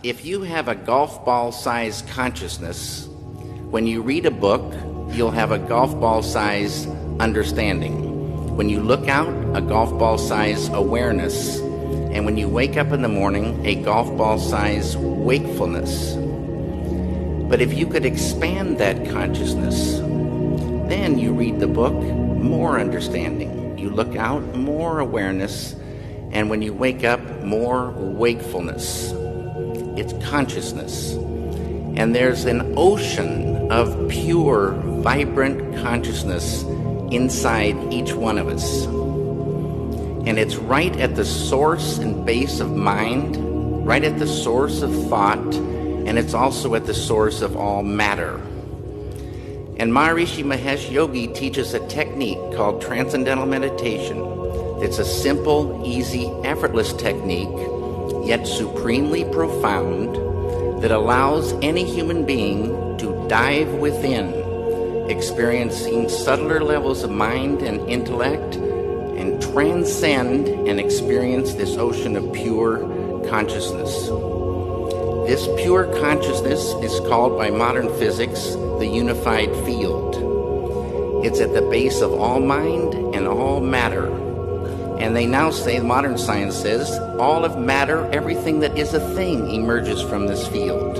if you have a golf ball-sized consciousness, when you read a book, you'll have a golf ball-sized understanding. When you look out, a golf ball-sized awareness. And when you wake up in the morning, a golf ball-sized wakefulness. But if you could expand that consciousness, then you read the book, more understanding. You look out, more awareness. And when you wake up, more wakefulness. It's consciousness. And there's an ocean of pure, vibrant consciousness inside each one of us. And it's right at the source and base of mind, right at the source of thought, and it's also at the source of all matter. And Maharishi Mahesh Yogi teaches a technique called transcendental meditation. It's a simple, easy, effortless technique, yet supremely profound, that allows any human being to dive within, experiencing subtler levels of mind and intellect, and transcend and experience this ocean of pure consciousness. This pure consciousness is called by modern physics the unified field. It's at the base of all mind and all matter. And they now say, modern science says, all of matter, everything that is a thing, emerges from this field.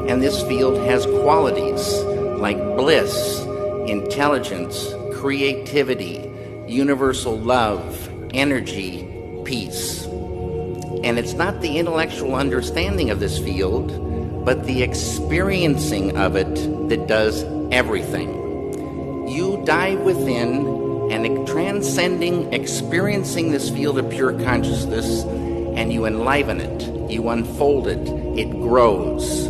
And this field has qualities like bliss, intelligence, creativity, universal love, energy, peace. And it's not the intellectual understanding of this field, but the experiencing of it that does everything. You dive within and transcending, experiencing this field of pure consciousness, and you enliven it, you unfold it, it grows.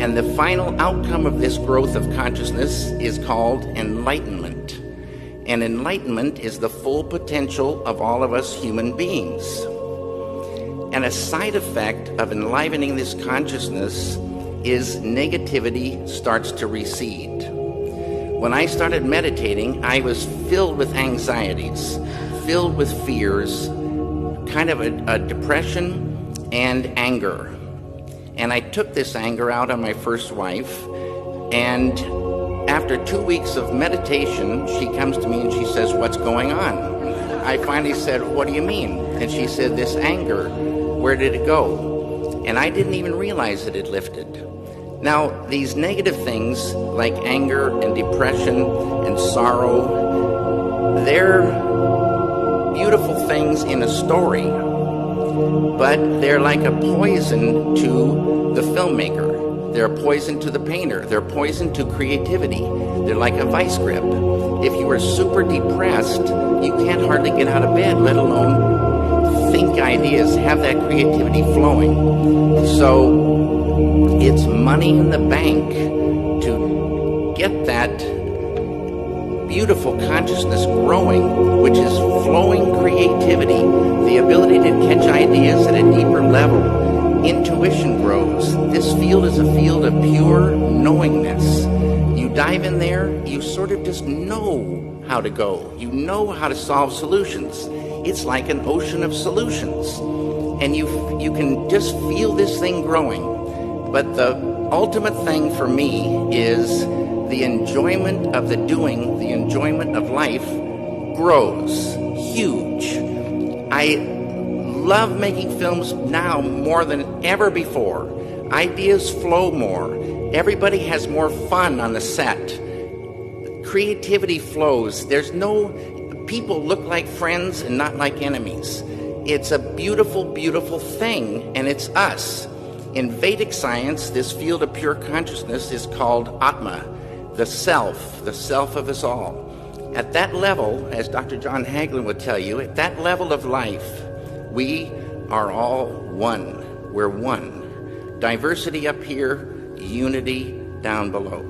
And the final outcome of this growth of consciousness is called enlightenment. And enlightenment is the full potential of all of us human beings. And a side effect of enlivening this consciousness is negativity starts to recede. When I started meditating, I was filled with anxieties, filled with fears, kind of a depression and anger. And I took this anger out on my first wife, and after 2 weeks of meditation, she comes to me and she says, "What's going on?" I finally said, "What do you mean?" And she said, "This anger, where did it go?" And I didn't even realize it had lifted. Now, these negative things like anger and depression and sorrow, they're beautiful things in a story, but they're like a poison to the filmmaker. They're a poison to the painter. They're a poison to creativity. They're like a vice grip. If you are super depressed, you can't hardly get out of bed, let alone think ideas, have that creativity flowing. So it's money in the bank to get that beautiful consciousness growing, which is flowing creativity, the ability to catch ideas at a deeper level. Intuition grows. This field is a field of pure knowingness. You dive in there, you sort of just know how to go. You know how to solve solutions. It's like an ocean of solutions. And you can just feel this thing growing. But the ultimate thing for me is the enjoyment of the doing, the enjoyment of life grows huge. I love making films now more than ever before. Ideas flow more. Everybody has more fun on the set. Creativity flows. People look like friends and not like enemies. It's a beautiful, beautiful thing, and it's us. In Vedic science, this field of pure consciousness is called Atma, the self of us all. At that level, as Dr. John Hagelin would tell you, at that level of life, we are all one. We're one. Diversity up here, unity down below.